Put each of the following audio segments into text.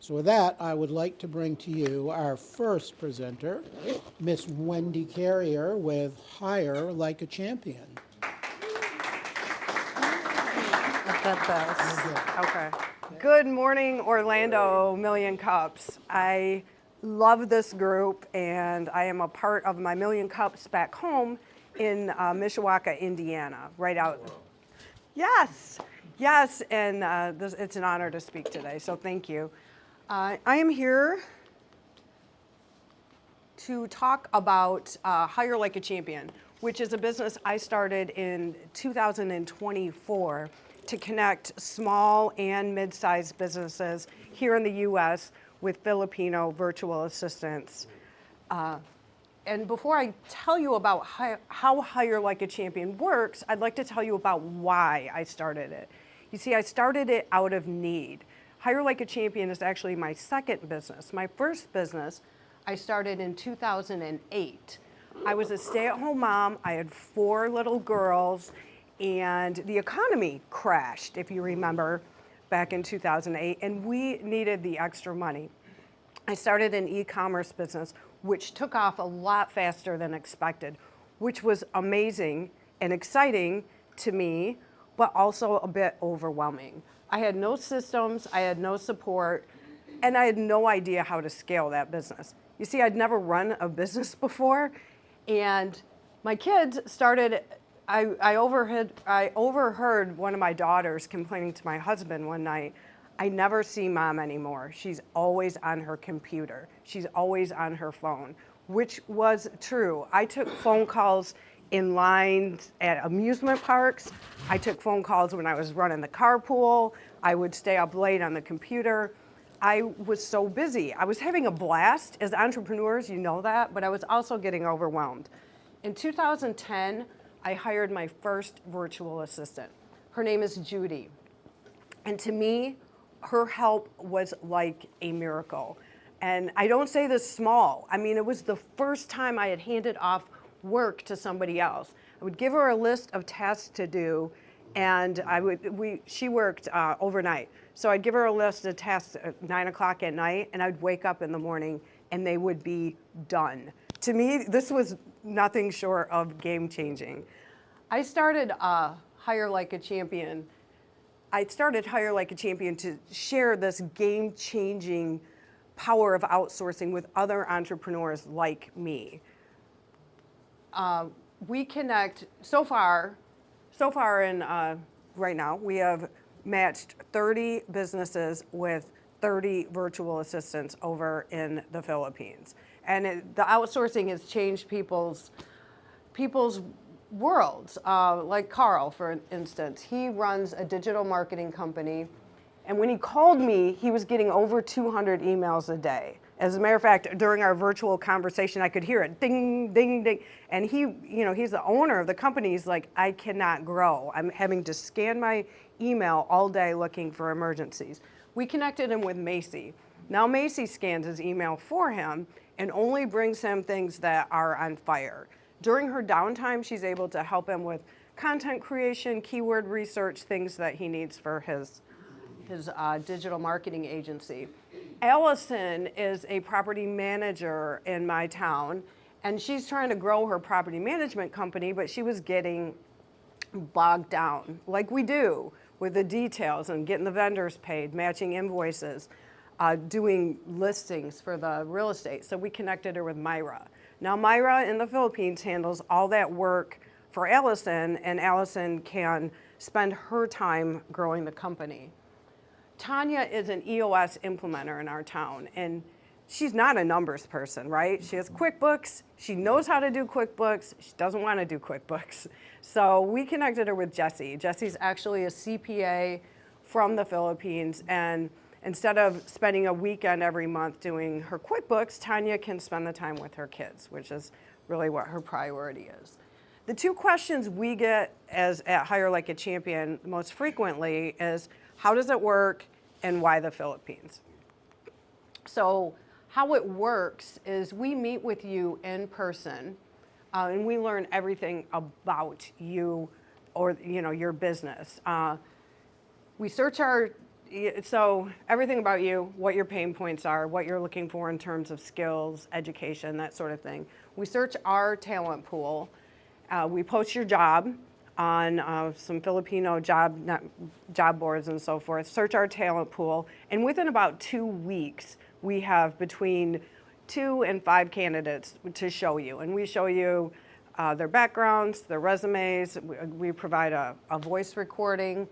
So with that, I would like to bring to you our first presenter, Miss Wendy Carrier with Hire Like a Champion. I've got this. Okay. Good morning, Orlando Million Cups. I love this group, and I am a part of my Million Cups back home in Mishawaka, Indiana, right out. Yes, yes, and it's an honor to speak today, so thank you. I am here to talk about Hire Like a Champion, which is a business I started in 2024 to connect small and mid-sized businesses here in the U.S. with Filipino virtual assistants. And before I tell you about how Hire Like a Champion works, I'd like to tell you about why I started it. You see, I started it out of need. Hire Like a Champion is actually my second business. My first business I started in 2008. I was a stay-at-home mom. I had 4 little girls, and the economy crashed, if you remember, back in 2008, and we needed the extra money. I started an e-commerce business, which took off a lot faster than expected, which was amazing and exciting to me, but also a bit overwhelming. I had no systems, I had no support, and I had no idea how to scale that business. You see, I'd never run a business before, and my kids started, I overheard one of my daughters complaining to my husband one night, "I never see mom anymore. She's always on her computer. She's always on her phone," which was true. I took phone calls in lines at amusement parks. I took phone calls when I was running the carpool. I would stay up late on the computer. I was so busy. I was having a blast. As entrepreneurs, you know that, but I was also getting overwhelmed. In 2010, I hired my first virtual assistant. Her name is Judy. And to me, her help was like a miracle. And I don't say this small. I mean, it was the first time I had handed off work to somebody else. I would give her a list of tasks to do, and she worked overnight. So I'd give her a list of tasks at 9 o'clock at night, and I'd wake up in the morning, and they would be done. To me, this was nothing short of game-changing. I started Hire Like a Champion. I started Hire Like a Champion to share this game-changing power of outsourcing with other entrepreneurs like me. We connect so far in right now, we have matched 30 businesses with 30 virtual assistants over in the Philippines. And the outsourcing has changed people's worlds. Like Carl, for instance, he runs a digital marketing company. And when he called me, he was getting over 200 emails a day. As a matter of fact, during our virtual conversation, I could hear it, ding, ding, ding. And he's the owner of the company. He's like, "I cannot grow. I'm having to scan my email all day looking for emergencies." We connected him with Macy. Now Macy scans his email for him and only brings him things that are on fire. During her downtime, she's able to help him with content creation, keyword research, things that he needs for his digital marketing agency. Allison is a property manager in my town, and she's trying to grow her property management company, but she was getting bogged down, like we do, with the details and getting the vendors paid, matching invoices, doing listings for the real estate. So we connected her with Myra. Now Myra in the Philippines handles all that work for Allison, and Allison can spend her time growing the company. Tanya is an EOS implementer in our town, and she's not a numbers person, right? She has QuickBooks. She knows how to do QuickBooks. She doesn't want to do QuickBooks. So we connected her with Jessie. Jessie's actually a CPA from the Philippines, and instead of spending a weekend every month doing her QuickBooks, Tanya can spend the time with her kids, which is really what her priority is. The 2 questions we get at Hire Like a Champion most frequently is, how does it work and why the Philippines? So how it works is we meet with you in person and we learn everything about you or your business. We search our So everything about you, what your pain points are, what you're looking for in terms of skills, education, that sort of thing. We search our talent pool. We post your job on some Filipino job boards and so forth. Search our talent pool, and within about 2 weeks, we have between 2 and 5 candidates to show you, and we show you their backgrounds, their resumes. We provide a voice recording.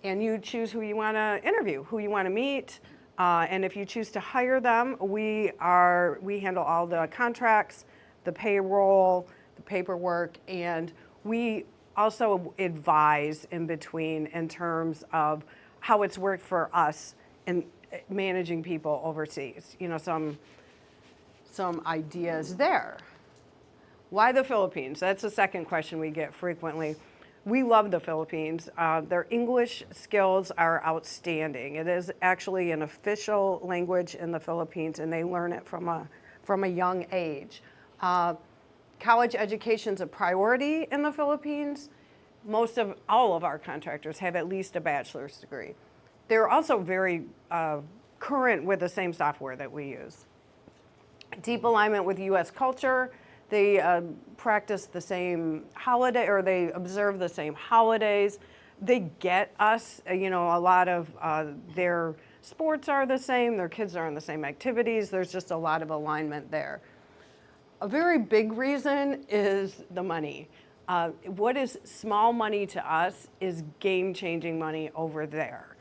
And you choose who you want to interview, who you want to meet, and if you choose to hire them, we handle all the contracts, the payroll, the paperwork, and we also advise in between in terms of how it's worked for us in managing people overseas. You know, some ideas there. Why the Philippines? That's the second question we get frequently. We love the Philippines. Their English skills are outstanding. It is actually an official language in the Philippines, and they learn it from a young age. College education is a priority in the Philippines. All of our contractors have at least a bachelor's degree. They're also very current with the same software that we use. Deep alignment with U.S. culture. They practice the same holiday, or they observe the same holidays. They get us, you know, a lot of their sports are the same, their kids are in the same activities. There's just a lot of alignment there. A very big reason is the money. What is small money to us is game-changing money over there.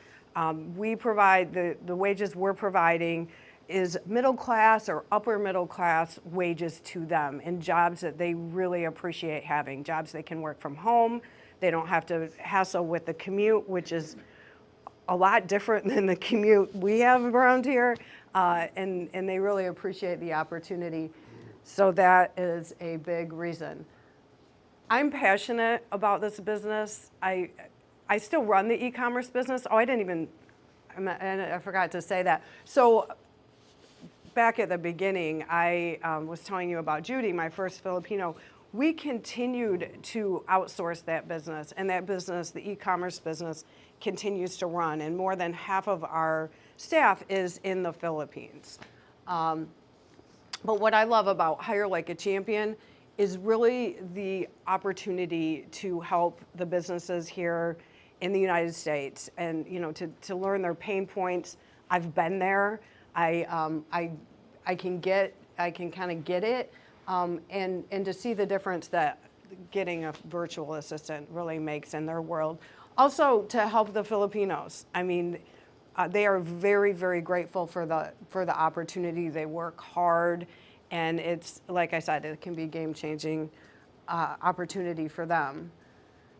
We provide, the wages we're providing is middle class or upper middle class wages to them in jobs that they really appreciate having, jobs they can work from home. They don't have to hassle with the commute, which is a lot different than the commute we have around here, and they really appreciate the opportunity. So that is a big reason. I'm passionate about this business. I still run the e-commerce business. Oh, I forgot to say that. So back at the beginning, I was telling you about Judy, my first Filipino. We continued to outsource that business, and that business, the e-commerce business, continues to run, and more than half of our staff is in the Philippines. But what I love about Hire Like a Champion is really the opportunity to help the businesses here in the United States, and to learn their pain points. I've been there. I can kind of get it, and to see the difference that getting a virtual assistant really makes in their world. Also, to help the Filipinos. I mean, they are very, very grateful for the opportunity. They work hard, and it's, like I said, it can be game-changing opportunity for them.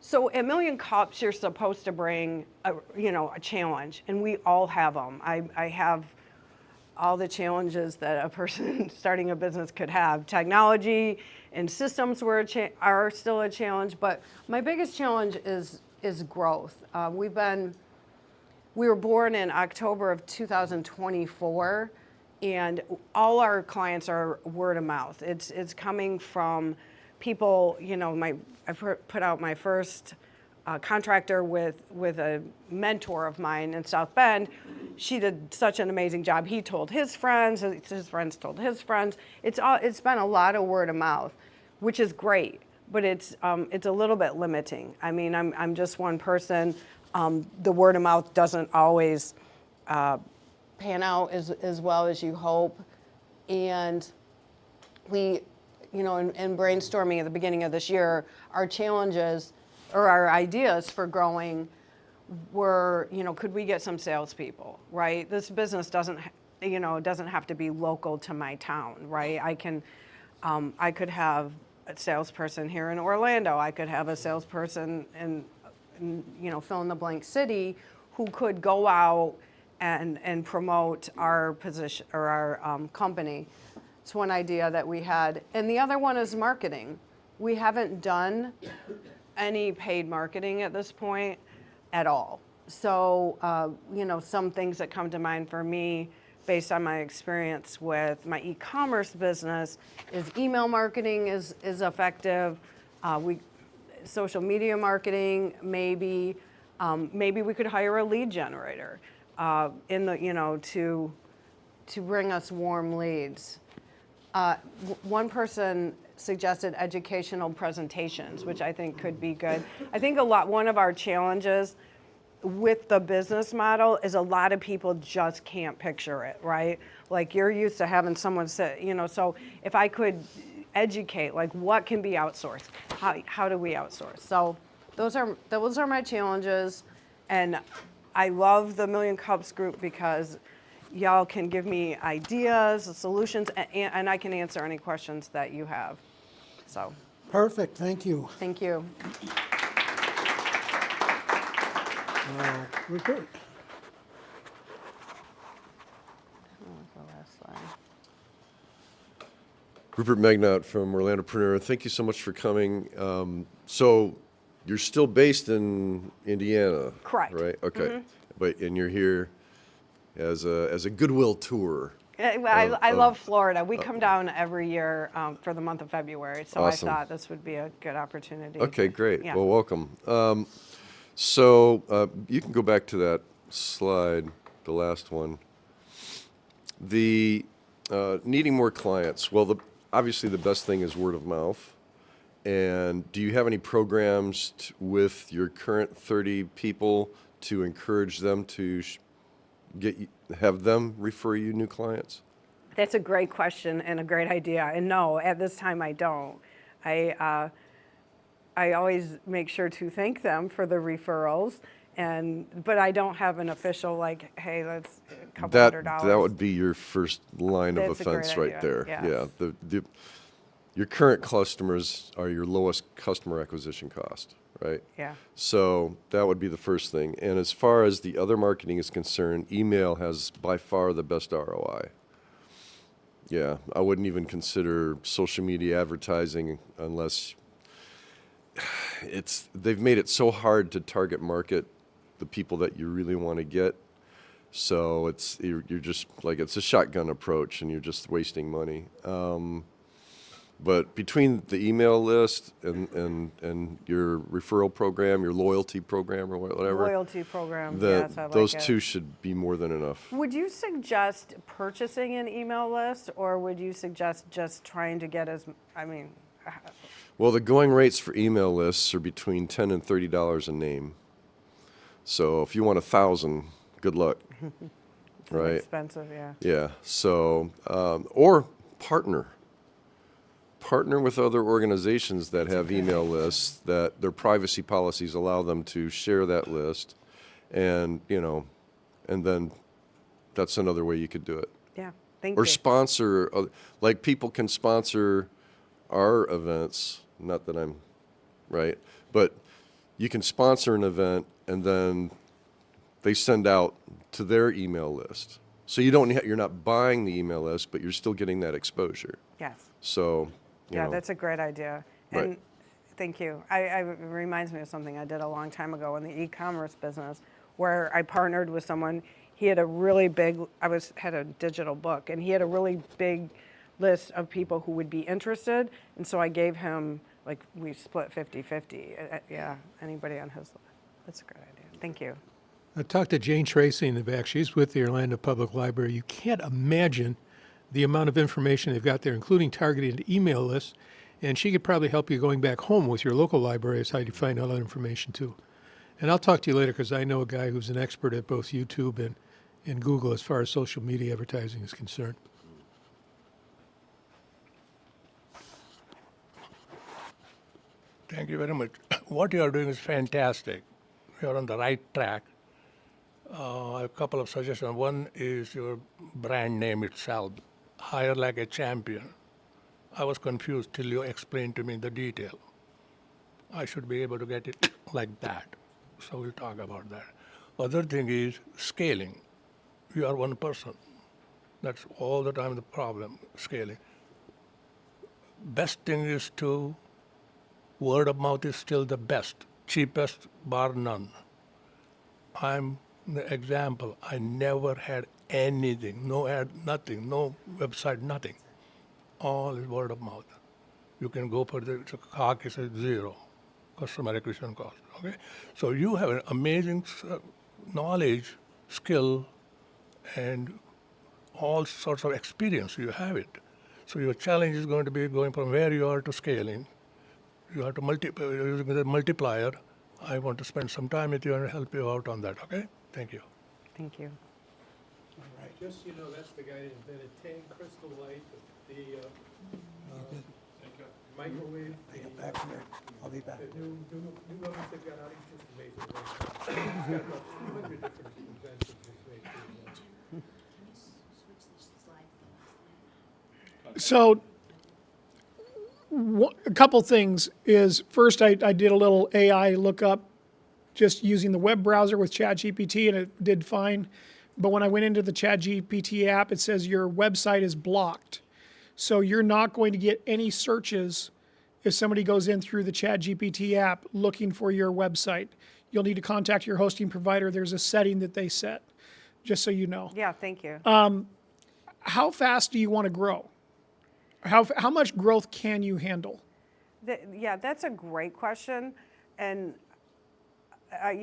So at Million Cups, you're supposed to bring a challenge, and we all have them. I have all the challenges that a person starting a business could have. Technology and systems are still a challenge, but my biggest challenge is growth. We were born in October of 2024, and all our clients are word of mouth. It's coming from people. I put out my first contractor with a mentor of mine in South Bend. She did such an amazing job. He told his friends told his friends. It's been a lot of word of mouth, which is great, but it's a little bit limiting. I mean, I'm just one person. The word of mouth doesn't always pan out as well as you hope, and we, in brainstorming at the beginning of this year, our challenges or our ideas for growing were, could we get some salespeople, right? This business doesn't have to be local to my town, right? I could have a salesperson here in Orlando. I could have a salesperson in fill in the blank city who could go out and promote our position or our company. It's one idea that we had. And the other one is marketing. We haven't done any paid marketing at this point at all. So, some things that come to mind for me based on my experience with my e-commerce business is email marketing is effective. Social media marketing, maybe we could hire a lead generator. in the, to bring us warm leads. One person suggested educational presentations, which I think could be good. I think one of our challenges with the business model is a lot of people just can't picture it, right? Like you're used to having someone say, so if I could educate, like what can be outsourced? How do we outsource? So those are my challenges, and I love the Million Cups group because y'all can give me ideas, solutions, and I can answer any questions that you have. So Perfect, thank you. thank you. Rupert? Rupert Magnot from Orlandopreneur. Thank you so much for coming. So you're still based in Indiana, Correct. right? Okay, and you're here as a goodwill tour. I love Florida. We come down every year for the month of February, so Awesome. I thought this would be a good opportunity. Okay, great. Yeah. Well, welcome. So you can go back to that slide, the last one. The needing more clients. Well, obviously the best thing is word of mouth. And do you have any programs with your current 30 people to encourage them to have them refer you new clients? That's a great question and a great idea. And no, at this time I don't. I always make sure to thank them for the referrals, but I don't have an official like, hey, let's a couple $100. That would be your first line of That's a great offense right idea, there. yes. Yeah. Your current customers are your lowest customer acquisition cost, right? Yeah. So that would be the first thing. And as far as the other marketing is concerned, email has by far the best ROI. Yeah, I wouldn't even consider social media advertising unless they've made it so hard to target market the people that you really want to get. So you're just like, it's a shotgun approach and you're just wasting money. But between the email list and your referral program, your loyalty program or whatever, Loyalty program, yes, I like those it. two should be more than enough. Would you suggest purchasing an email list, or would you suggest just trying to get Well, the going rates for email lists are between $10 and $30 a name. So if you want 1,000, good luck. it's right? expensive, yeah. Yeah. So or partner with other organizations that have email lists that their privacy policies allow them to share that list, and then that's another way you could do it. Yeah, thank Or you. sponsor, like people can sponsor our events, not that I'm right, but you can sponsor an event and then they send out to their email list. So you're not buying the email list, but you're still getting that exposure. Yes. So, Yeah, that's a great idea. And Right. thank you. It reminds me of something I did a long time ago in the e-commerce business, where I partnered with someone. He had a really big, had a digital book, and he had a really big list of people who would be interested. And so I gave him, like, we split 50-50. Yeah, anybody on his list. That's a great idea. Thank you. I talked to Jane Tracy in the back. She's with the Orlando Public Library. You can't imagine the amount of information they've got there, including targeted email lists. And she could probably help you going back home with your local libraries, how you find all that information too. And I'll talk to you later because I know a guy who's an expert at both YouTube and Google as far as social media advertising is concerned. Thank you very much. What you are doing is fantastic. You are on the right track. A couple of suggestions. One is your brand name itself, Hire Like a Champion. I was confused till you explained to me the detail. I should be able to get it like that. So we'll talk about that. Other thing is scaling. You are one person. That's all the time the problem, scaling. Best thing is to, word of mouth is still the best, cheapest, bar none. I'm the example. I never had anything, no ad, nothing, no website, nothing. All is word of mouth. You can go for the CAC is at zero, customer acquisition cost. Okay, so you have an amazing knowledge skill and all sorts of experience. You have it. So your challenge is going to be going from where you are to scaling. You have to using the multiplier. I want to spend some time with you and help you out on that, okay? Thank you. Thank you. Just so you know, that's the guy that invented Tang Crystal Light, the microwave, Back here. I'll be back. the new ovens they've got out. He's just amazing. He's got about 200 different inventions he's made. So, a couple things is, first I did a little AI lookup just using the web browser with ChatGPT, and it did fine. But when I went into the ChatGPT app, it says your website is blocked. So you're not going to get any searches if somebody goes in through the ChatGPT app looking for your website. You'll need to contact your hosting provider. There's a setting that they set, just so you know. Yeah, thank you. How fast do you want to grow? How much growth can you handle? Yeah, that's a great question. And, I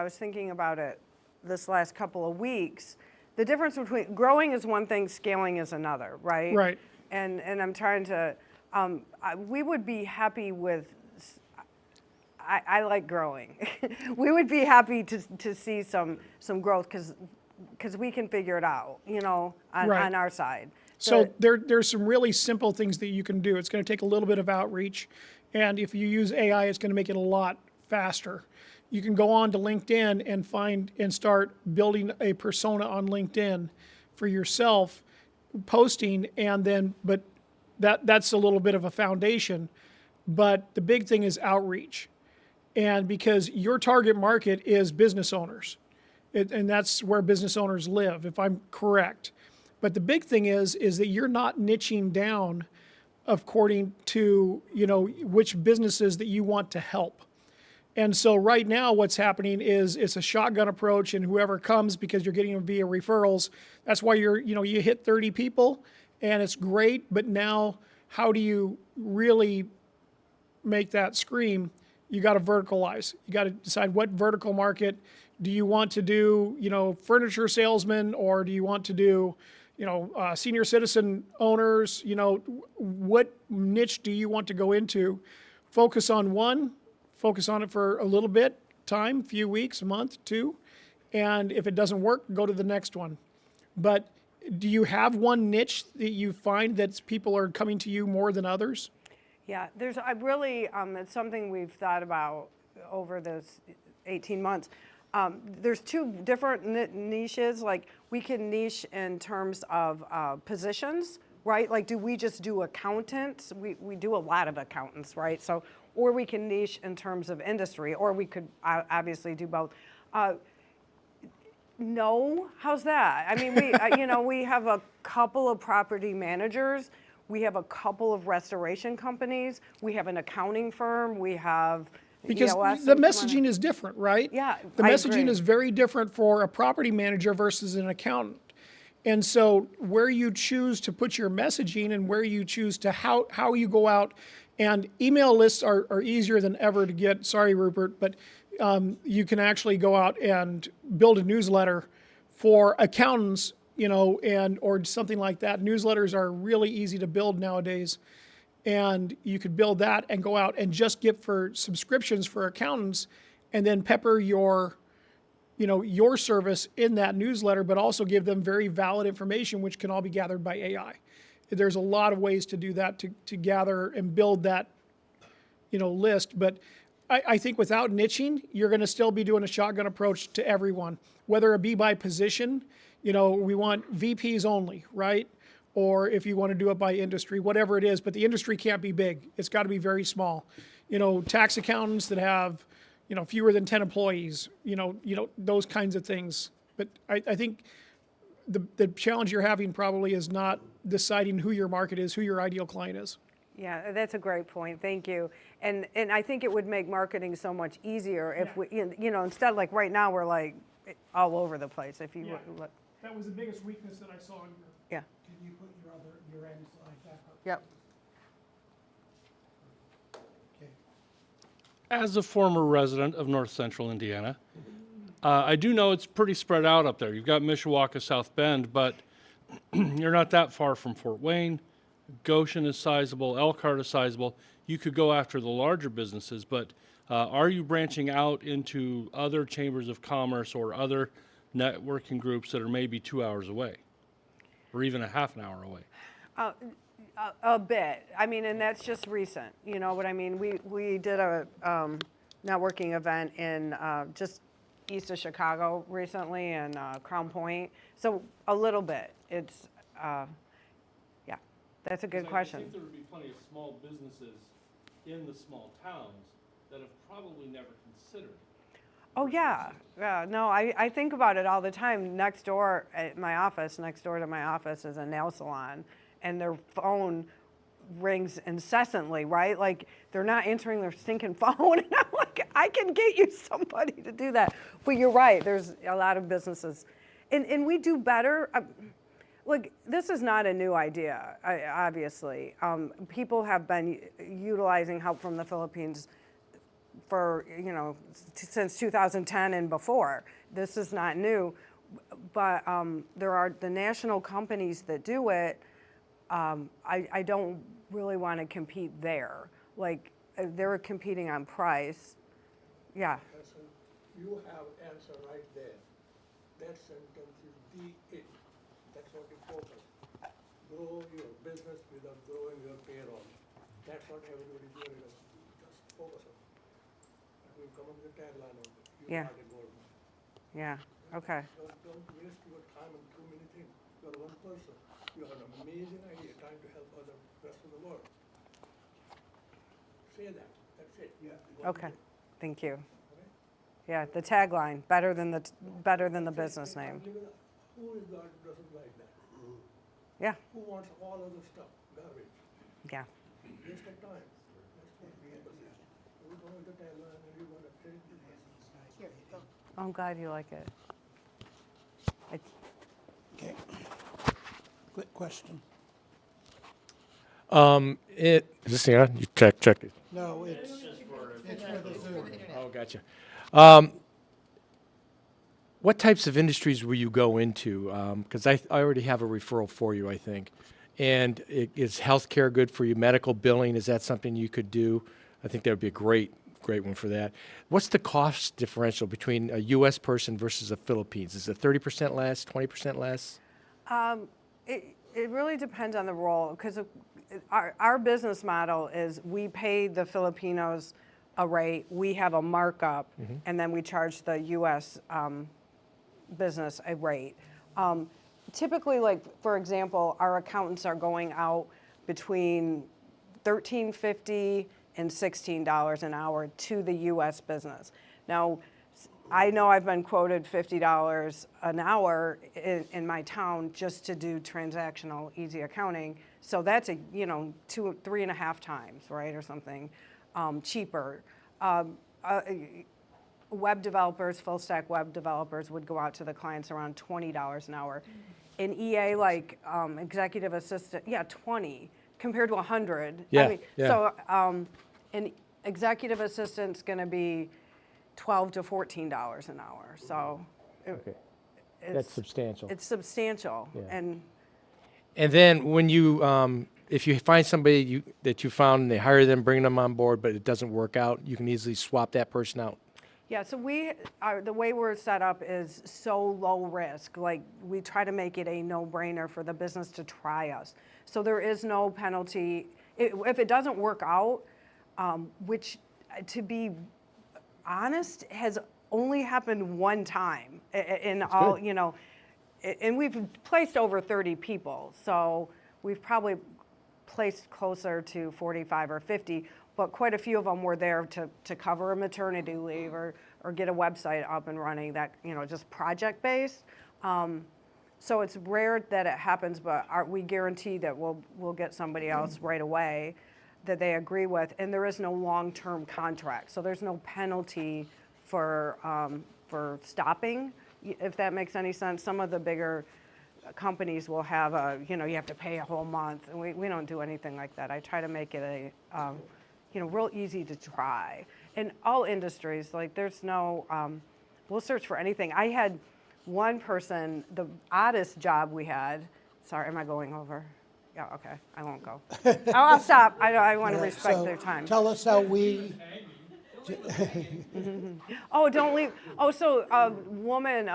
was thinking about it this last couple of weeks. The difference between growing is one thing, scaling is another, right? Right. And I'm trying to, we would be happy with, I like growing. We would be happy to see some growth because we can figure it out, Right. on our side. So there's some really simple things that you can do. It's going to take a little bit of outreach, and if you use AI, it's going to make it a lot faster. You can go on to LinkedIn and find and start building a persona on LinkedIn for yourself, posting, and then but that's a little bit of a foundation. But the big thing is outreach, and because your target market is business owners, and that's where business owners live, if I'm correct. But the big thing is that you're not niching down according to, which businesses that you want to help. And so right now what's happening is it's a shotgun approach, and whoever comes, because you're getting them via referrals, that's why you hit 30 people and it's great, but now how do you really make that scream? You got to verticalize. You got to decide what vertical market do you want to do, furniture salesman, or do you want to do senior citizen owners, what niche do you want to go into? Focus on one, focus on it for a little bit, time, few weeks, a month, two, and if it doesn't work, go to the next one. But do you have one niche that you find that people are coming to you more than others? Yeah, it's something we've thought about over this 18 months. There's two different niches. Like, we can niche in terms of positions, right? Like, do we just do accountants? We do a lot of accountants, right? So, or we can niche in terms of industry, or we could obviously do both. No, how's that? I mean, we have a couple of property managers. We have a couple of restoration companies. We have an accounting firm. We have because EOS. the messaging is different, right? Yeah, the I messaging agree. is very different for a property manager versus an accountant. And so where you choose to put your messaging and where you choose to how you go out, and email lists are easier than ever to get. Sorry, Rupert, but you can actually go out and build a newsletter for accountants, or something like that. Newsletters are really easy to build nowadays. And you could build that and go out and just get for subscriptions for accountants, and then pepper your service in that newsletter, but also give them very valid information, which can all be gathered by AI. There's a lot of ways to do that, to gather and build that, list. But I think without niching, you're going to still be doing a shotgun approach to everyone, whether it be by position. We want VPs only, right? Or if you want to do it by industry, whatever it is, but the industry can't be big. It's got to be very small. Tax accountants that have, fewer than 10 employees, those kinds of things. But I think the challenge you're having probably is not deciding who your market is, who your ideal client is. Yeah, that's a great point. Thank you. And I think it would make marketing so much easier if we, instead, like right now, we're like all over the place. If you look. That was the biggest weakness that I saw in your. Yeah. Can you put your end slide back up? Yep. Okay. As a former resident of North Central Indiana, I do know it's pretty spread out up there. You've got Mishawaka, South Bend, but you're not that far from Fort Wayne. Goshen is sizable, Elkhart is sizable. You could go after the larger businesses, but are you branching out into other chambers of commerce or other networking groups that are maybe 2 hours away or even a half an hour away? A bit. I mean, and that's just recent. You know what I mean? We did a networking event in just east of Chicago recently in Crown Point. So a little bit. It's, yeah, that's a good I question. think there would be plenty of small businesses in the small towns that have probably never considered. Oh, yeah. Yeah. No, I think about it all the time. Next door to my office is a nail salon, and their phone rings incessantly, right? Like, they're not answering their stinking phone. And I'm like, I can get you somebody to do that. But you're right. There's a lot of businesses. And we do better. Look, this is not a new idea, obviously. People have been utilizing help from the Philippines for, since 2010 and before. This is not new. But there are the national companies that do it. I don't really want to compete there. Like, they're competing on price. Yeah. Listen, you have answer right there. That sentence is the it. That's what you focus. Grow your business without growing your payroll. That's what everybody's doing. Just focus on it. And we'll come up with the tagline of it. You Yeah. are the gold mine. Yeah. Okay. Don't waste your time on too many things. You're one person. You have an amazing idea trying to help other rest of the world. Say that. That's it. Yeah. Okay. Thank you. Yeah, the tagline, better than the business name. Who is God who doesn't like that? Yeah. Who wants all other stuff? Garbage. Yeah. Waste of time. That's what we have. We go with the tagline and we want to take it. I'm glad you like it. Okay. Quick question. Is this thing on? You check it. No, it's for the Zoom. Oh, gotcha. What types of industries will you go into? Because I already have a referral for you, I think. And is healthcare good for you? Medical billing, is that something you could do? I think that would be a great one for that. What's the cost differential between a U.S. person versus a Philippines? Is it 30% less, 20% less? It really depends on the role, because our business model is we pay the Filipinos a rate, we have a markup, and then we charge the U.S. Business a rate. Typically, like, for example, our accountants are going out between $13.50 and $16 an hour to the U.S. business. Now, I know I've been quoted $50 an hour in my town just to do transactional easy accounting. So that's 3.5 times, right, or something cheaper. Web developers, full stack web developers would go out to the clients around $20 an hour. In EA, like executive assistant, 20 compared to 100. Yeah, yeah. So an executive assistant's going to be $12 to $14 an hour. So Okay. That's substantial. it's substantial. Yeah. And then when you, if you find somebody that you found and they hire them, bring them on board, but it doesn't work out, you can easily swap that person out. yeah, so the way we're set up is so low risk. Like, we try to make it a no-brainer for the business to try us. So there is no penalty. If it doesn't work out, which, to be honest, has only happened one time in all, and we've placed over 30 people. So we've probably placed closer to 45 or 50. But quite a few of them were there to cover a maternity leave or get a website up and running that, just project-based. So it's rare that it happens, but we guarantee that we'll get somebody else right away that they agree with. And there is no long-term contract, so there's no penalty for stopping, if that makes any sense. Some of the bigger companies will have you have to pay a whole month, and we don't do anything like that. I try to make it real easy to try. In all industries, like, there's no we'll search for anything. I had one person, the oddest job we had. Sorry, am I going over? Yeah, okay, I won't go. I'll stop. I want to respect So their time. tell us how we, Oh, don't leave. Oh, so a woman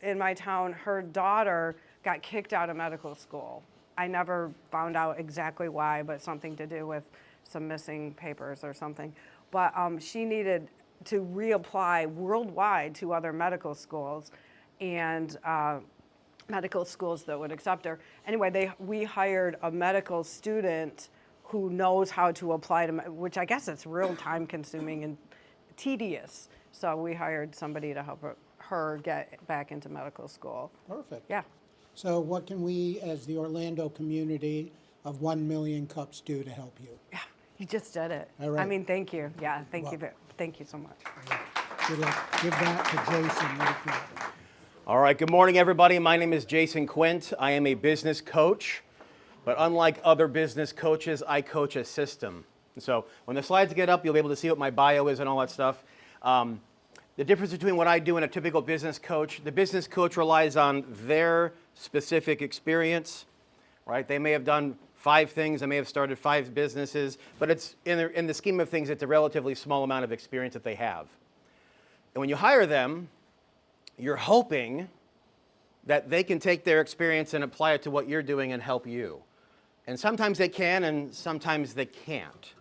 in my town, her daughter got kicked out of medical school. I never found out exactly why, but something to do with some missing papers or something. But she needed to reapply worldwide to other medical schools, and medical schools that would accept her. Anyway, we hired a medical student who knows how to apply to, which I guess it's real time consuming and tedious. So we hired somebody to help her get back into medical school. perfect. Yeah. So what can we, as the Orlando community of 1 million cups, do to help you? Yeah, you just did it. All right. I mean, thank you. Yeah, thank you. Thank you so much. Good luck. Give that to Jason right now. All right, good morning, everybody. My name is Jason Quint. I am a business coach, but unlike other business coaches, I coach a system. So when the slides get up, you'll be able to see what my bio is and all that stuff. The difference between what I do and a typical business coach, the business coach relies on their specific experience, right? They may have done 5 things, they may have started 5 businesses, but it's in the scheme of things, it's a relatively small amount of experience that they have. And when you hire them, you're hoping that they can take their experience and apply it to what you're doing and help you. And sometimes they can, and sometimes they can't.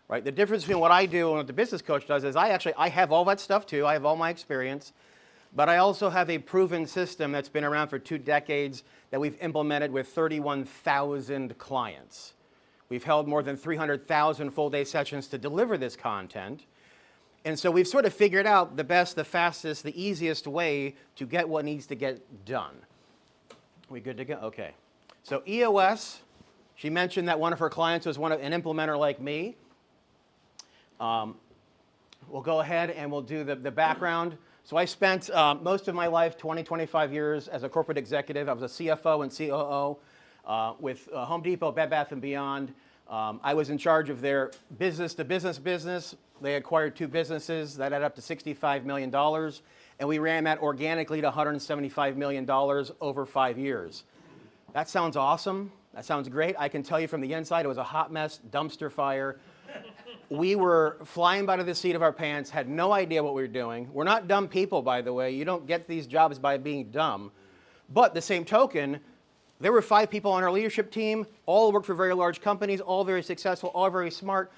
Right? The difference between what I do and what the business coach does is I have all that stuff too. I have all my experience, but I also have a proven system that's been around for 2 decades that we've implemented with 31,000 clients. We've held more than 300,000 full-day sessions to deliver this content. And so we've sort of figured out the best, the fastest, the easiest way to get what needs to get done. We good to go? Okay. So EOS, she mentioned that one of her clients was an implementer like me. We'll go ahead and we'll do the background. So I spent most of my life, 25 years, as a corporate executive. I was a CFO and COO with Home Depot, Bed Bath & Beyond. I was in charge of their business-to-business business. They acquired 2 businesses that added up to $65 million, and we ran that organically to $175 million over 5 years. That sounds awesome. That sounds great. I can tell you from the inside, it was a hot mess, dumpster fire. We were flying by the seat of our pants, had no idea what we were doing. We're not dumb people, by the way. You don't get these jobs by being dumb. But the same token, there were 5 people on our leadership team, all worked for very large companies, all very successful, all very smart.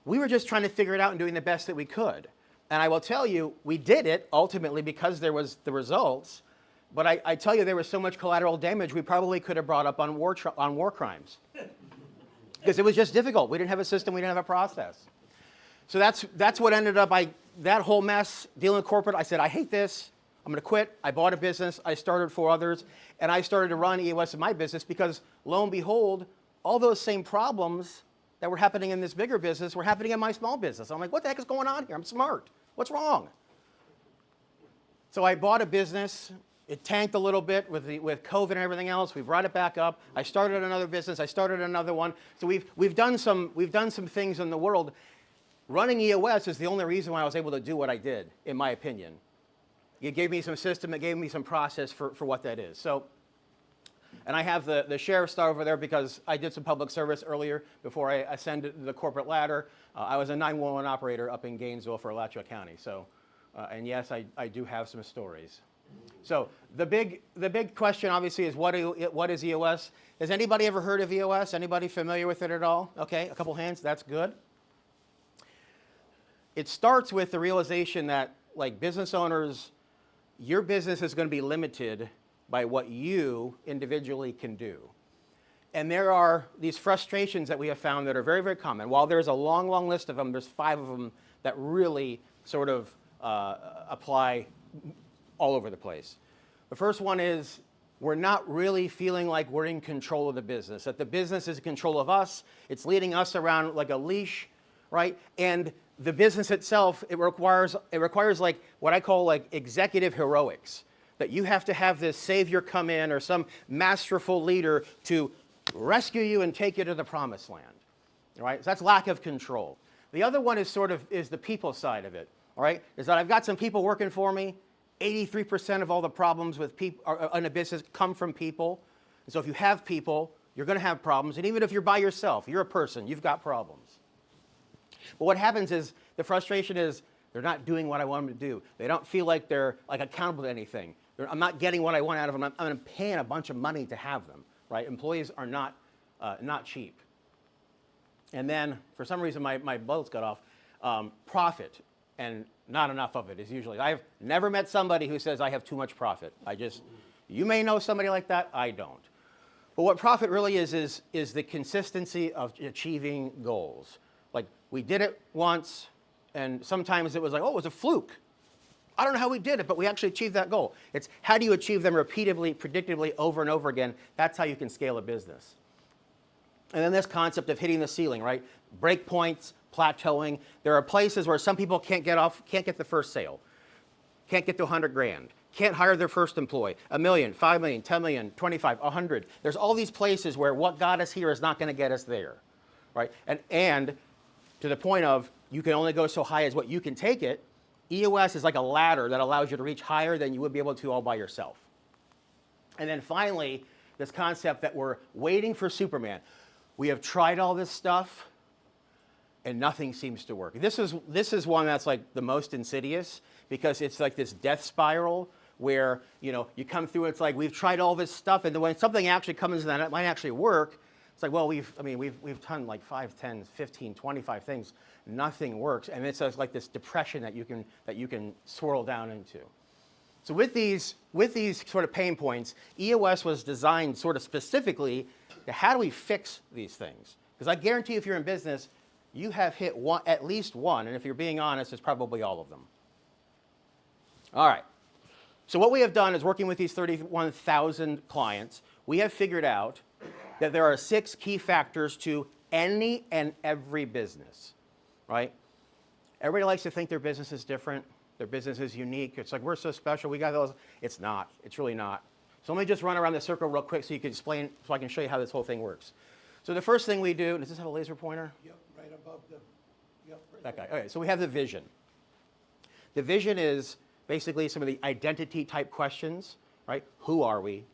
We were just trying to figure it out and doing the best that we could. And I will tell you, we did it ultimately because there was the results. But I tell you, there was so much collateral damage we probably could have brought up on war crimes. Because it was just difficult. We didn't have a system, we didn't have a process. So that's what ended up, that whole mess, dealing with corporate, I said, I hate this. I'm going to quit. I bought a business. I started 4 others. And I started to run EOS in my business because, lo and behold, all those same problems that were happening in this bigger business were happening in my small business. I'm like, what the heck is going on here? I'm smart. What's wrong? So I bought a business. It tanked a little bit with COVID and everything else. We brought it back up. I started another business. I started another one. So we've done some things in the world. Running EOS is the only reason why I was able to do what I did, in my opinion. It gave me some system. It gave me some process for what that is. So, and I have the sheriff's star over there because I did some public service earlier before I ascended the corporate ladder. I was a 911 operator up in Gainesville for Alachua County. So, and yes, I do have some stories. So the big question obviously is what is EOS? Has anybody ever heard of EOS? Anybody familiar with it at all? Okay, a couple hands, that's good. It starts with the realization that, like business owners, your business is going to be limited by what you individually can do. And there are these frustrations that we have found that are very, very common. While there's a long, long list of them, there's 5 of them that really sort of apply all over the place. The first one is we're not really feeling like we're in control of the business, that the business is in control of us. It's leading us around like a leash, right? And the business itself, it requires like what I call like executive heroics, that you have to have this savior come in or some masterful leader to rescue you and take you to the promised land, right? So that's lack of control. The other one is is the people side of it, all right? Is that I've got some people working for me 83% of all the problems with people in a business come from people. And so if you have people, you're going to have problems. And even if you're by yourself, you're a person, you've got problems. But what happens is the frustration is they're not doing what I want them to do. They don't feel like they're like accountable to anything. I'm not getting what I want out of them. I'm paying a bunch of money to have them, right? Employees are not cheap. And then, for some reason, my bullets got off. Profit, and not enough of it is usually. I've never met somebody who says I have too much profit. You may know somebody like that, I don't. But what profit really is the consistency of achieving goals. Like, we did it once, and sometimes it was like, oh, it was a fluke. I don't know how we did it, but we actually achieved that goal. It's how do you achieve them repeatedly, predictably, over and over again? That's how you can scale a business. And then this concept of hitting the ceiling, right? Break points, plateauing. There are places where some people can't get the first sale, can't get to 100 grand, can't hire their first employee, $1 million, $5 million, $10 million, 25, 100. There's all these places where what got us here is not going to get us there, right? And to the point of you can only go so high as what you can take it. EOS is like a ladder that allows you to reach higher than you would be able to all by yourself. And then finally, this concept that we're waiting for Superman. We have tried all this stuff, and nothing seems to work. This is one that's like the most insidious because it's like this death spiral where you come through. It's like we've tried all this stuff, and then when something actually comes in that might actually work, it's like, well, we've done like 5, 10, 15, 25 things. Nothing works, and it's like this depression that you can swirl down into. So with these sort of pain points, EOS was designed sort of specifically to how do we fix these things? Because I guarantee if you're in business, you have hit at least one, and if you're being honest, it's probably all of them. All right. So what we have done is working with these 31,000 clients, we have figured out that there are 6 key factors to any and every business, right? Everybody likes to think their business is different, their business is unique. It's like, we're so special, we got those. It's not. It's really not. So let me just run around the circle real quick so you can explain, so I can show you how this whole thing works. So the first thing we do, does this have a laser pointer? Yep, right above the, yep. Right That guy. Okay, so we have the vision. The vision is basically some of the identity type questions, right? Who are we?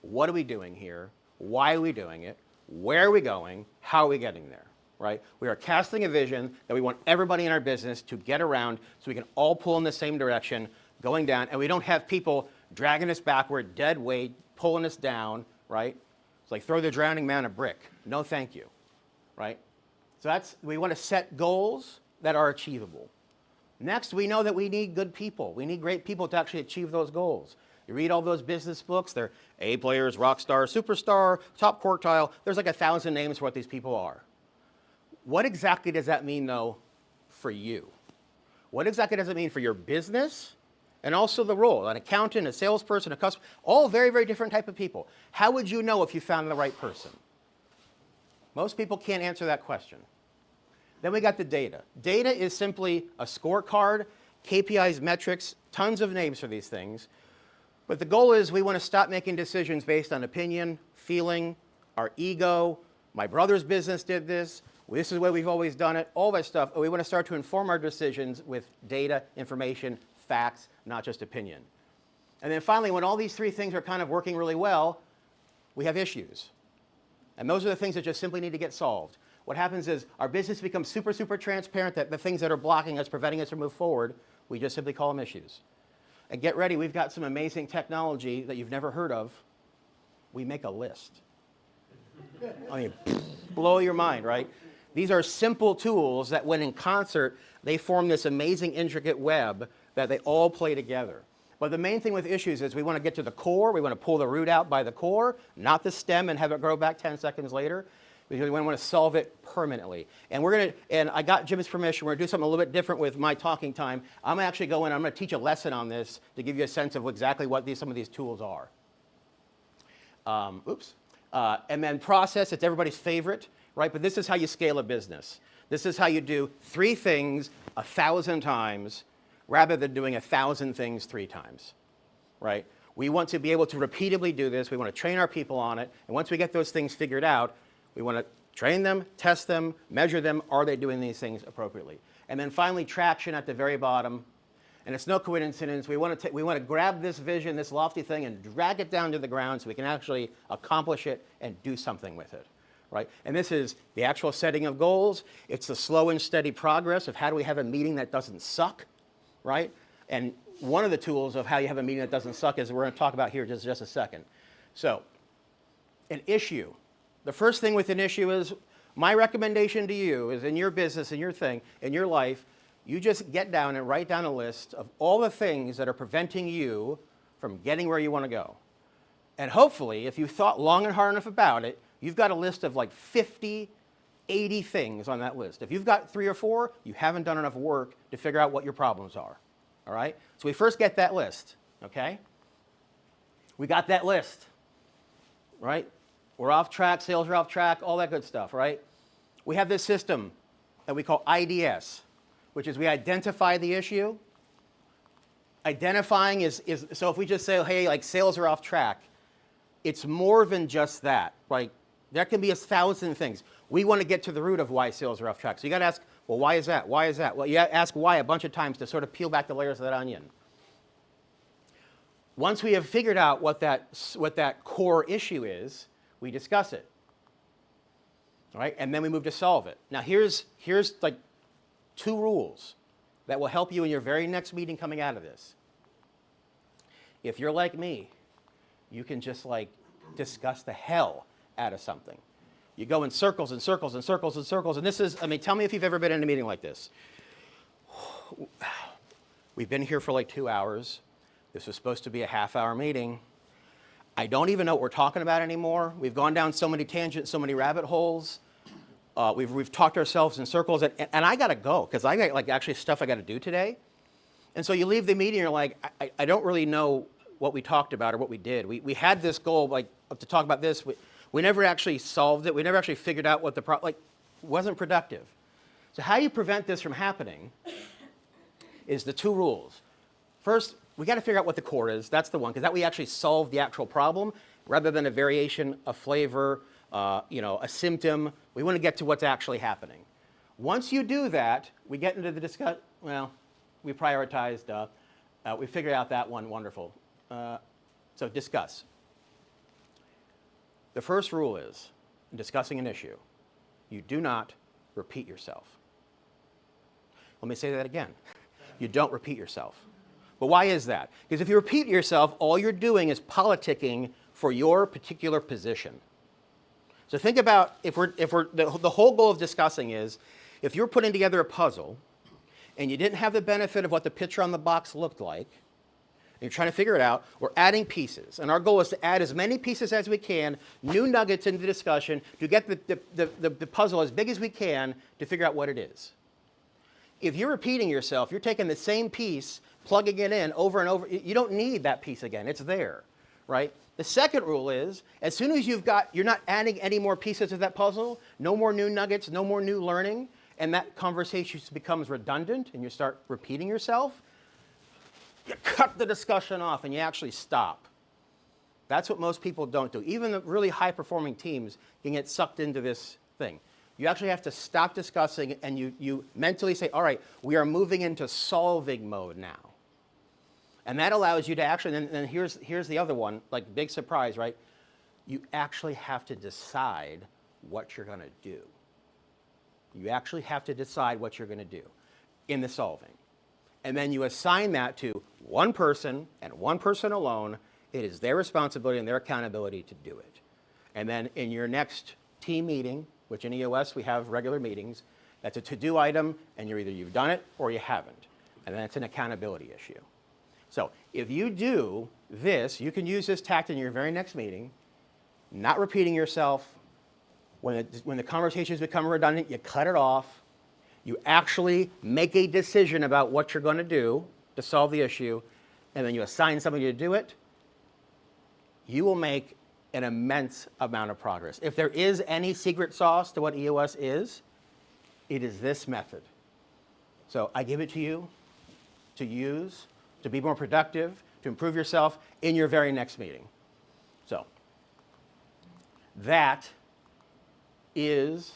What are we doing here? Why are we doing it? Where are we going? How are we getting there, right? We are casting a vision that we want everybody in our business to get around so we can all pull in the same direction, going down, and we don't have people dragging us backward, dead weight, pulling us down, right? It's like throw the drowning man a brick. No, thank you, right? So we want to set goals that are achievable. Next, we know that we need good people. We need great people to actually achieve those goals. You read all those business books, they're A players, rock star, superstar, top quartile. There's like 1,000 names for what these people are. What exactly does that mean, though, for you? What exactly does it mean for your business and also the role? An accountant, a salesperson, a customer, all very, very different type of people. How would you know if you found the right person? Most people can't answer that question. Then we got the data. Data is simply a scorecard, KPIs, metrics, tons of names for these things. But the goal is we want to stop making decisions based on opinion, feeling, our ego. My brother's business did this. This is the way we've always done it, all that stuff. We want to start to inform our decisions with data, information, facts, not just opinion. And then finally, when all these 3 things are kind of working really well, we have issues. And those are the things that just simply need to get solved. What happens is our business becomes super, super transparent, that the things that are blocking us, preventing us to move forward, we just simply call them issues. And get ready, we've got some amazing technology that you've never heard of. We make a list. I mean, blow your mind, right? These are simple tools that when in concert, they form this amazing intricate web that they all play together. But the main thing with issues is we want to get to the core. We want to pull the root out by the core, not the stem and have it grow back 10 seconds later. Because we want to solve it permanently. And I got Jim's permission, we're going to do something a little bit different with my talking time. I'm going to actually go in, I'm going to teach a lesson on this to give you a sense of exactly what some of these tools are. And then process, it's everybody's favorite, right? But this is how you scale a business. This is how you do 3 things 1,000 times rather than doing 1,000 things 3 times, right? We want to be able to repeatedly do this. We want to train our people on it. And once we get those things figured out, we want to train them, test them, measure them. Are they doing these things appropriately? And then finally, traction at the very bottom. And it's no coincidence. We want to grab this vision, this lofty thing, and drag it down to the ground so we can actually accomplish it and do something with it, right? And this is the actual setting of goals. It's the slow and steady progress of how do we have a meeting that doesn't suck, right? And one of the tools of how you have a meeting that doesn't suck is we're going to talk about here just a second. So, an issue. The first thing with an issue is, my recommendation to you is in your business, in your thing, in your life, you just get down and write down a list of all the things that are preventing you from getting where you want to go. And hopefully, if you thought long and hard enough about it, you've got a list of like 50, 80 things on that list. If you've got 3 or 4, you haven't done enough work to figure out what your problems are. All right? So we first get that list, okay? We got that list, right? We're off track, sales are off track, all that good stuff, right? We have this system that we call IDS, which is we identify the issue. Identifying is so if we just say, hey, like sales are off track, it's more than just that. Like there can be 1,000 things. We want to get to the root of why sales are off track. So you got to ask, well, why is that? Why is that? Well, you ask why a bunch of times to sort of peel back the layers of that onion. Once we have figured out what that core issue is, we discuss it. All right? And then we move to solve it. Now here's like 2 rules that will help you in your very next meeting coming out of this. If you're like me, you can just like discuss the hell out of something. You go in circles and circles and circles and circles, and this is, I mean, tell me if you've ever been in a meeting like this. We've been here for like 2 hours. This was supposed to be a half-hour meeting. I don't even know what we're talking about anymore. We've gone down so many tangents, so many rabbit holes. We've talked ourselves in circles, and I got to go because I got like actually stuff I got to do today. And so you leave the meeting, and you're like, I don't really know what we talked about or what we did. We had this goal like to talk about this. We never actually solved it. We never actually figured out what the problem, like, wasn't productive. So how you prevent this from happening is the 2 rules. First, we got to figure out what the core is. That's the one, because that we actually solve the actual problem rather than a variation, a flavor, a symptom. We want to get to what's actually happening. Once you do that, we get into the discuss. Well, we prioritized. We figured out that one. Wonderful. So discuss. The first rule is, in discussing an issue, you do not repeat yourself. Let me say that again. You don't repeat yourself. But why is that? Because if you repeat yourself, all you're doing is politicking for your particular position. So think about the whole goal of discussing is, if you're putting together a puzzle and you didn't have the benefit of what the picture on the box looked like, and you're trying to figure it out, we're adding pieces. And our goal is to add as many pieces as we can, new nuggets into the discussion, to get the puzzle as big as we can to figure out what it is. If you're repeating yourself, you're taking the same piece, plugging it in over and over. You don't need that piece again. It's there, right? The second rule is, as soon as you're not adding any more pieces to that puzzle, no more new nuggets, no more new learning, and that conversation becomes redundant and you start repeating yourself, you cut the discussion off and you actually stop. That's what most people don't do. Even the really high-performing teams can get sucked into this thing. You actually have to stop discussing and you mentally say, all right, we are moving into solving mode now. And that allows you to actually, and then here's the other one, like big surprise, right? You actually have to decide what you're going to do. You actually have to decide what you're going to do in the solving. And then you assign that to one person and one person alone. It is their responsibility and their accountability to do it. And then in your next team meeting, which in EOS we have regular meetings, that's a to-do item, and you've done it or you haven't. And then it's an accountability issue. So if you do this, you can use this tact in your very next meeting, not repeating yourself. When the conversations become redundant, you cut it off. You actually make a decision about what you're going to do to solve the issue, and then you assign somebody to do it. You will make an immense amount of progress. If there is any secret sauce to what EOS is, it is this method. So I give it to you to use, to be more productive, to improve yourself in your very next meeting. So that is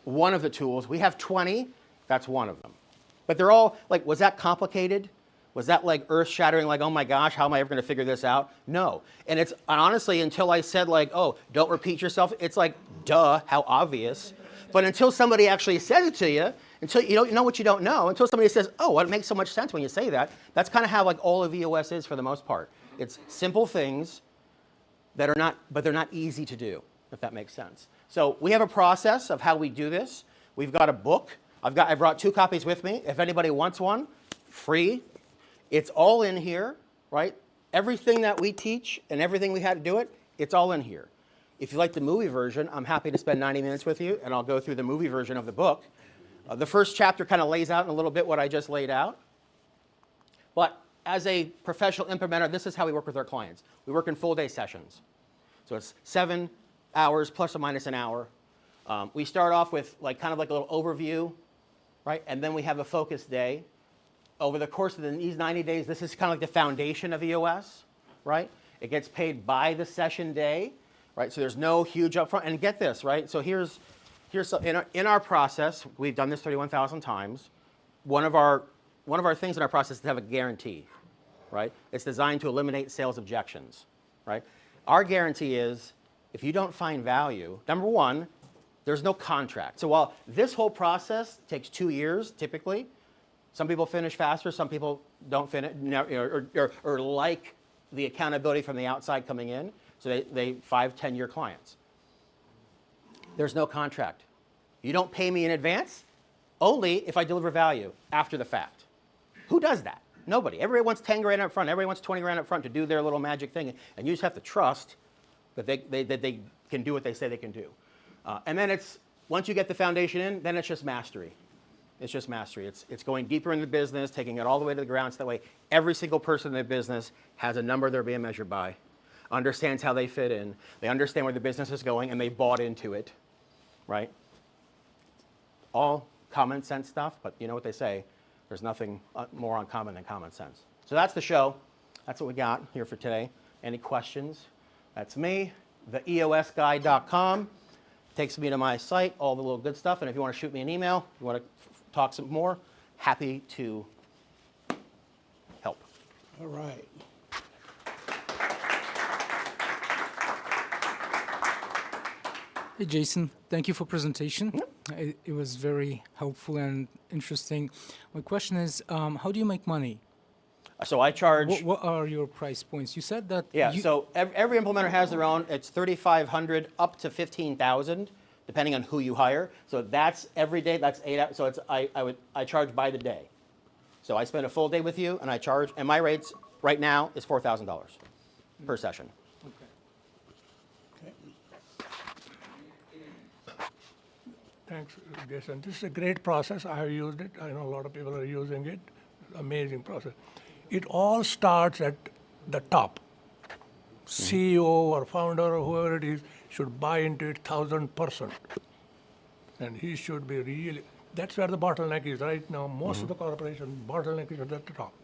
one of the tools. We have 20. That's one of them. But they're all like, was that complicated? Was that like earth shattering, like, oh my gosh, how am I ever gonna figure this out? No. And it's honestly, until I said like, oh, don't repeat yourself, it's like, duh, how obvious. But until somebody actually says it to you, until you don't know what you don't know, until somebody says, oh, well, it makes so much sense when you say that, that's kind of how like all of EOS is for the most part. It's simple things that are not, but they're not easy to do, if that makes sense. So we have a process of how we do this. We've got a book. I brought 2 copies with me. If anybody wants one, free. It's all in here, right? Everything that we teach and everything we had to do it, it's all in here. If you like the movie version, I'm happy to spend 90 minutes with you, and I'll go through the movie version of the book. The first chapter kind of lays out in a little bit what I just laid out. But as a professional implementer, this is how we work with our clients. We work in full-day sessions. So it's 7 hours plus or minus an hour. We start off with like kind of like a little overview, right? And then we have a focus day. Over the course of these 90 days, this is kind of like the foundation of EOS, right? It gets paid by the session day, right? So there's no huge upfront. And get this, right? So here's in our process, we've done this 31,000 times. One of our things in our process is to have a guarantee, right? It's designed to eliminate sales objections, right? Our guarantee is if you don't find value, number one, there's no contract. So while this whole process takes 2 years typically, some people finish faster, some people don't finish, or like the accountability from the outside coming in. So they 5, 10-year clients. There's no contract. You don't pay me in advance, only if I deliver value after the fact. Who does that? Nobody. Everybody wants 10 grand up front. Everybody wants 20 grand up front to do their little magic thing. And you just have to trust that they can do what they say they can do. And then once you get the foundation in, then it's just mastery. It's just mastery. It's going deeper in the business, taking it all the way to the ground, so that way every single person in the business has a number they're being measured by, understands how they fit in, they understand where the business is going, and they bought into it, right? All common sense stuff, but you know what they say, there's nothing more uncommon than common sense. So that's the show. That's what we got here for today. Any questions? That's me, the EOSguy.com. Takes me to my site, all the little good stuff, and if you want to shoot me an email, you want to talk some more, happy to help. All right. Hey, Jason. Thank you for presentation. It was very helpful and interesting. My question is, how do you make money? So I charge. What are your price points? You said that. Yeah. So every implementer has their own. It's 3,500 up to 15,000, depending on who you hire. So that's every day. That's 8 hours. So it's I charge by the day. So I spend a full day with you, and I charge. And my rates right now is $4,000 per session. Okay. Thanks, Jason. This is a great process. I have used it. I know a lot of people are using it. Amazing process. It all starts at the top. CEO or founder or whoever it is should buy into it 1,000%. And he should be really, that's where the bottleneck is right now. Most of the corporation bottleneck is at the top,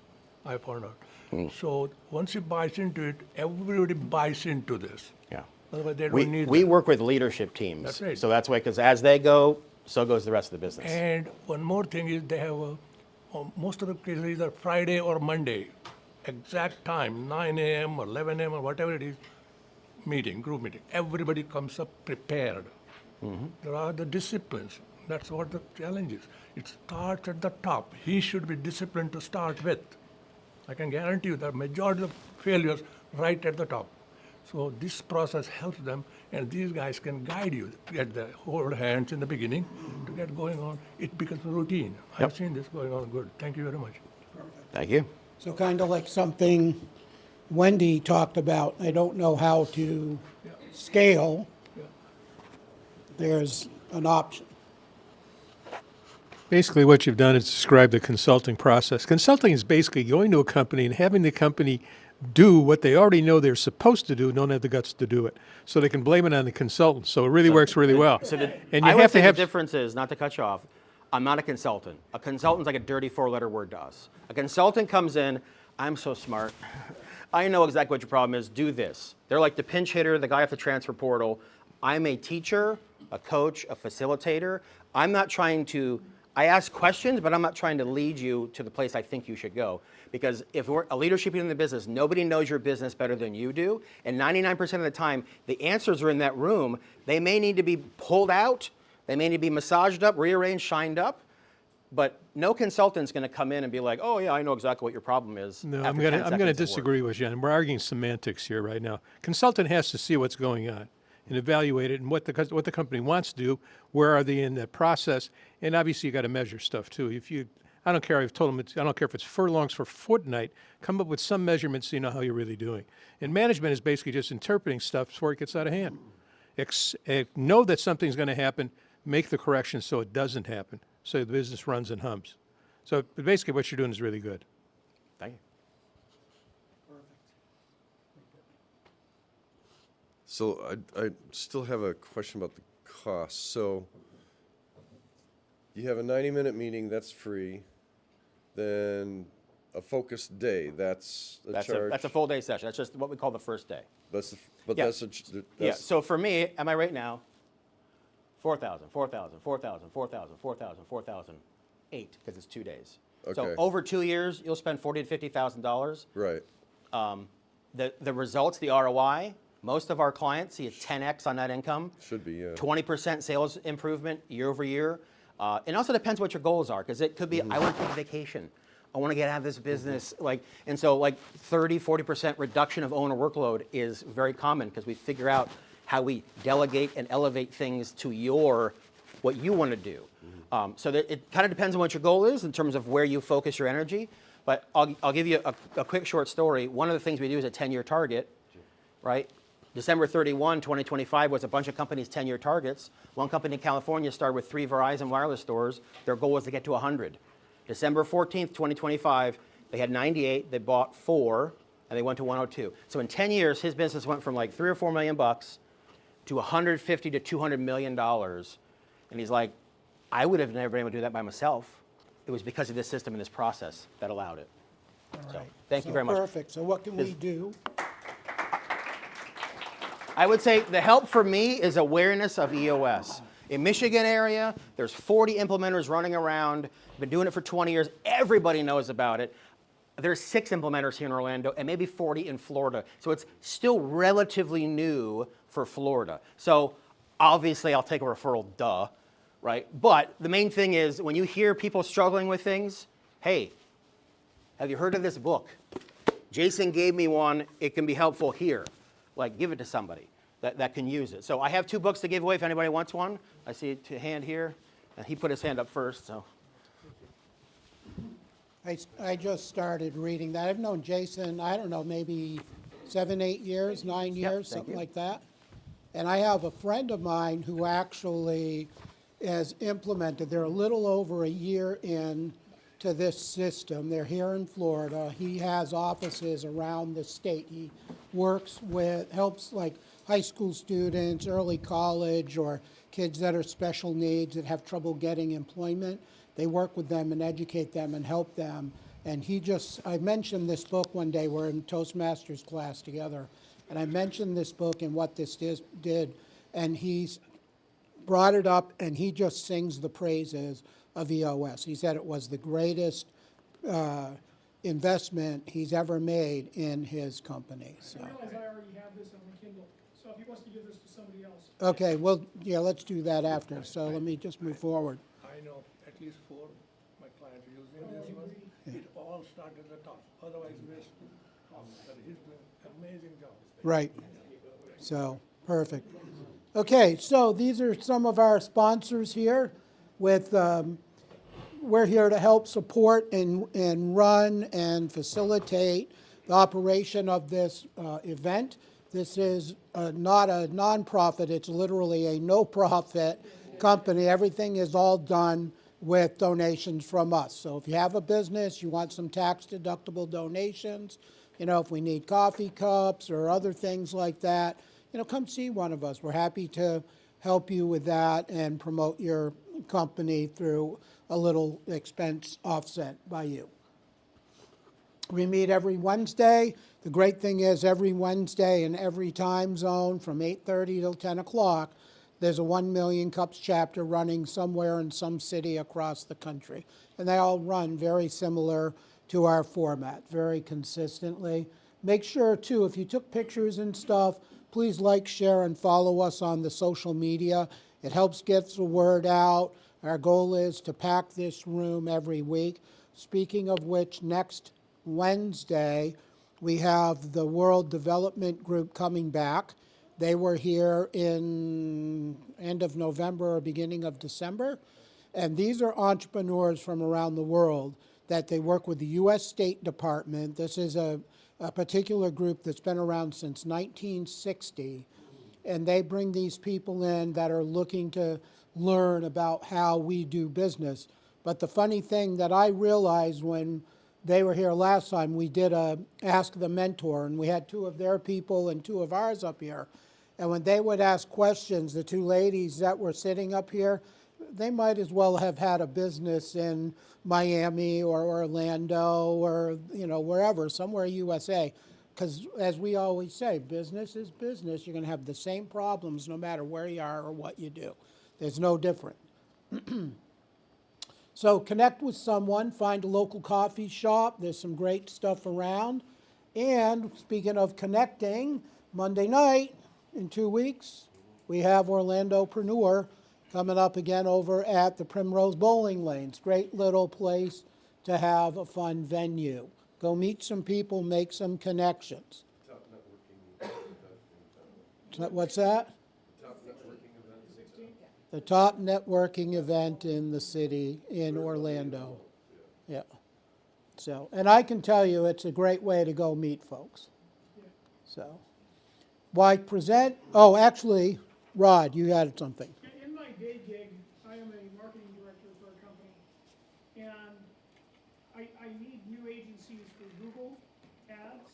I found out. So once he buys into it, everybody buys into this. Yeah. Otherwise they don't need We that. work with leadership teams. That's right. So that's why, because as they go, so goes the rest of the business. And one more thing is they have most of the cases either Friday or Monday, exact time, 9 a.m. or 11 a.m. or whatever it is, meeting, group meeting. Everybody comes up prepared. There are the disciplines. That's what the challenge is. It starts at the top. He should be disciplined to start with. I can guarantee you that majority of failures right at the top. So this process helps them, and these guys can guide you to get the hold hands in the beginning, to get going on. It becomes a routine. I've seen this going on good. Thank you very much. Thank you. So kind of like something Wendy talked about, I don't know how to scale. There's an option. Basically, what you've done is describe the consulting process. Consulting is basically going to a company and having the company do what they already know they're supposed to do, don't have the guts to do it. So they can blame it on the consultant. So it really works really well. And I you would have say to have the difference is, not to cut you off, I'm not a consultant. A consultant's like a dirty 4-letter word to us. A consultant comes in, I'm so smart. I know exactly what your problem is, do this. They're like the pinch hitter, the guy off the transfer portal. I'm a teacher, a coach, a facilitator. I'm not trying to I ask questions, but I'm not trying to lead you to the place I think you should go. Because if we're a leadership in the business, nobody knows your business better than you do. And 99% of the time, the answers are in that room. They may need to be pulled out. They may need to be massaged up, rearranged, shined up. But no consultant's going to come in and be like, oh, yeah, I know exactly what your problem is. No, after I'm 10 going to seconds of work. disagree with you. And we're arguing semantics here right now. Consultant has to see what's going on and evaluate it and what the company wants to do. Where are they in that process? And obviously, you got to measure stuff too. I don't care. I've told them. I don't care if it's furlongs for fortnight. Come up with some measurements so you know how you're really doing. And management is basically just interpreting stuff before it gets out of hand. Know that something's going to happen. Make the corrections so it doesn't happen. So the business runs and hums. So basically, what you're doing is really good. Thank you. So I still have a question about the cost. So you have a 90-minute meeting, that's free. Then a focused day, that's a charge. That's a full day session. That's just what we call the first day. That's but Yeah. that's Yeah, so for me, am I right now? 4,000, 4,000, 4,000, 4,000, 4,000, 4,000, 8, because it's 2 days. So Okay. over 2 years, you'll spend $40,000 to $50,000. right. The results, the ROI, most of our clients see a 10x on net income. Should be, yeah. 20% sales improvement year over year. It also depends what your goals are, because it could be, I want to take a vacation. I want to get out of this business. And so 30, 40% reduction of owner workload is very common, because we figure out how we delegate and elevate things to what you want to do. So that it kind of depends on what your goal is in terms of where you focus your energy. But I'll give you a quick short story. One of the things we do is a 10-year target, right? December 31, 2025 was a bunch of companies' 10-year targets. One company in California started with 3 Verizon wireless stores. Their goal was to get to 100. December 14th, 2025, they had 98. They bought 4, and they went to 102. So in 10 years, his business went from like $3 or $4 million to $150 to $200 million. And he's like, I would have never been able to do that by myself. It was because of this system and this process that allowed it. So, thank you very much. Perfect. So what can we do? I would say the help for me is awareness of EOS. In Michigan area, there's 40 implementers running around, been doing it for 20 years. Everybody knows about it. There's 6 implementers here in Orlando and maybe 40 in Florida. So it's still relatively new for Florida. So obviously I'll take a referral, duh, right? But the main thing is when you hear people struggling with things, hey, have you heard of this book? Jason gave me one. It can be helpful here. Give it to somebody that can use it. So I have 2 books to give away if anybody wants one. I see a hand here. And he put his hand up first, so. I just started reading that. I've known Jason, I don't know, maybe 7, 8 years, 9 years, thank something you. like that. And I have a friend of mine who actually has implemented, they're a little over a year in to this system. They're here in Florida. He has offices around the state. He helps high school students, early college, or kids that are special needs that have trouble getting employment. They work with them and educate them and help them. And I mentioned this book one day. We're in Toastmasters class together. And I mentioned this book and what this did. And he's brought it up and he just sings the praises of EOS. He said it was the greatest investment he's ever made in his company. So. I realize I already have this on the Kindle, so if he wants to give this to somebody else. Okay, well, yeah, let's do that after. So let me just move forward. I know at least 4 my clients are using this one. It all started at the top. Otherwise, waste. But he's doing an amazing job. Right. So, perfect. Okay, so these are some of our sponsors here with, we're here to help support and run and facilitate the operation of this event. This is not a nonprofit, it's literally a no-profit company. Everything is all done with donations from us. So if you have a business, you want some tax-deductible donations, if we need coffee cups or other things like that, come see one of us. We're happy to help you with that and promote your company through a little expense offset by you. We meet every Wednesday. The great thing is every Wednesday in every time zone from 8:30 till 10 o'clock, There's a 1 Million Cups chapter running somewhere in some city across the country. And they all run very similar to our format, very consistently. Make sure, too, if you took pictures and stuff, please like, share, and follow us on the social media. It helps get the word out. Our goal is to pack this room every week. Speaking of which, next Wednesday, we have the World Development Group coming back. They were here in end of November or beginning of December. And these are entrepreneurs from around the world that they work with the U.S. State Department. This is a particular group that's been around since 1960. And they bring these people in that are looking to learn about how we do business. But the funny thing that I realized when they were here last time, we did a Ask the Mentor, and we had 2 of their people and 2 of ours up here. And when they would ask questions, the 2 ladies that were sitting up here, they might as well have had a business in Miami or Orlando or, wherever, somewhere USA. Because as we always say, business is business. You're going to have the same problems no matter where you are or what you do. There's no different. So connect with someone, find a local coffee shop. There's some great stuff around. And speaking of connecting, Monday night in 2 weeks, we have Orlandopreneur coming up again over at the Primrose Bowling Lanes. Great little place to have a fun venue. Go meet some people, make some connections. What's that? The top networking event in the city in Orlando. Yeah. So, and I can tell you it's a great way to go meet folks. So, why present? Oh, actually, Rod, you had something. In my day gig, I am a marketing director for a company, and I need new agencies for Google ads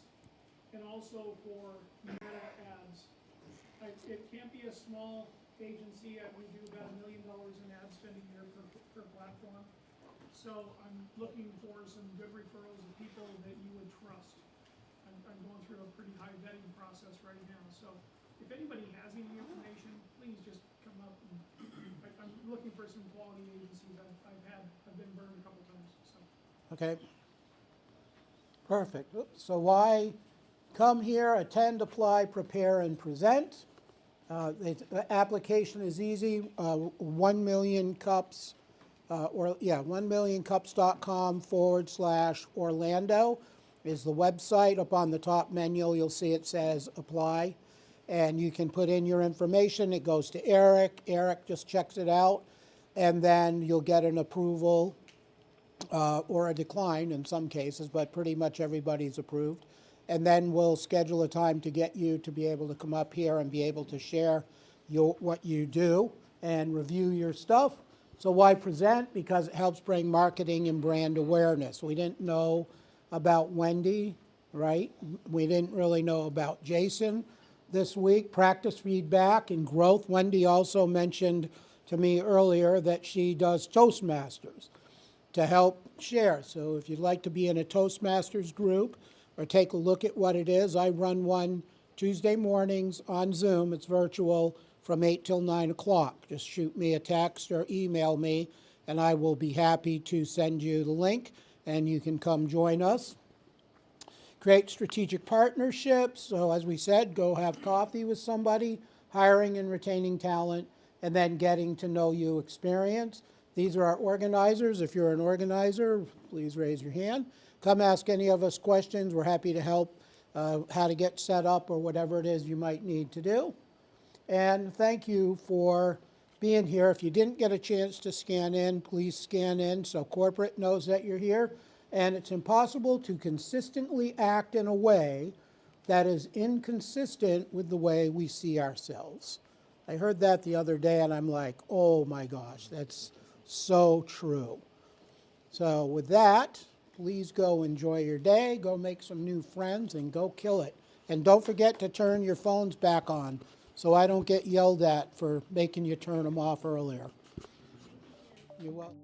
and also for Meta ads. It can't be a small agency. We do about $1 million in ad spend a year per platform. So I'm looking for some good referrals of people that you would trust. I'm going through a pretty high vetting process right now. So if anybody has any information, please just come up. I'm looking for some quality agencies. I've been burned a couple times. So. Okay. Perfect. So why come here, attend, apply, prepare, and present? The application is easy. 1 Million Cups, 1millioncups.com/Orlando is the website. Up on the top menu, you'll see it says apply. And you can put in your information. It goes to Eric. Eric just checks it out. And then you'll get an approval or a decline in some cases, but pretty much everybody's approved. And then we'll schedule a time to get you to be able to come up here and be able to share what you do and review your stuff. So why present? Because it helps bring marketing and brand awareness. We didn't know about Wendy, right? We didn't really know about Jason this week. Practice, feedback, and growth. Wendy also mentioned to me earlier that she does Toastmasters to help share. So if you'd like to be in a Toastmasters group, or take a look at what it is. I run one Tuesday mornings on Zoom. It's virtual from 8 till 9 o'clock. Just shoot me a text or email me, and I will be happy to send you the link, and you can come join us. Create strategic partnerships. So as we said, go have coffee with somebody, hiring and retaining talent, and then getting to know you experience. These are our organizers. If you're an organizer, please raise your hand. Come ask any of us questions. We're happy to help how to get set up or whatever it is you might need to do. And thank you for being here. If you didn't get a chance to scan in, please scan in so corporate knows that you're here. And it's impossible to consistently act in a way that is inconsistent with the way we see ourselves. I heard that the other day and I'm like, oh my gosh, that's so true. So with that, please go enjoy your day, go make some new friends, and go kill it. And don't forget to turn your phones back on so I don't get yelled at for making you turn them off earlier. You're welcome.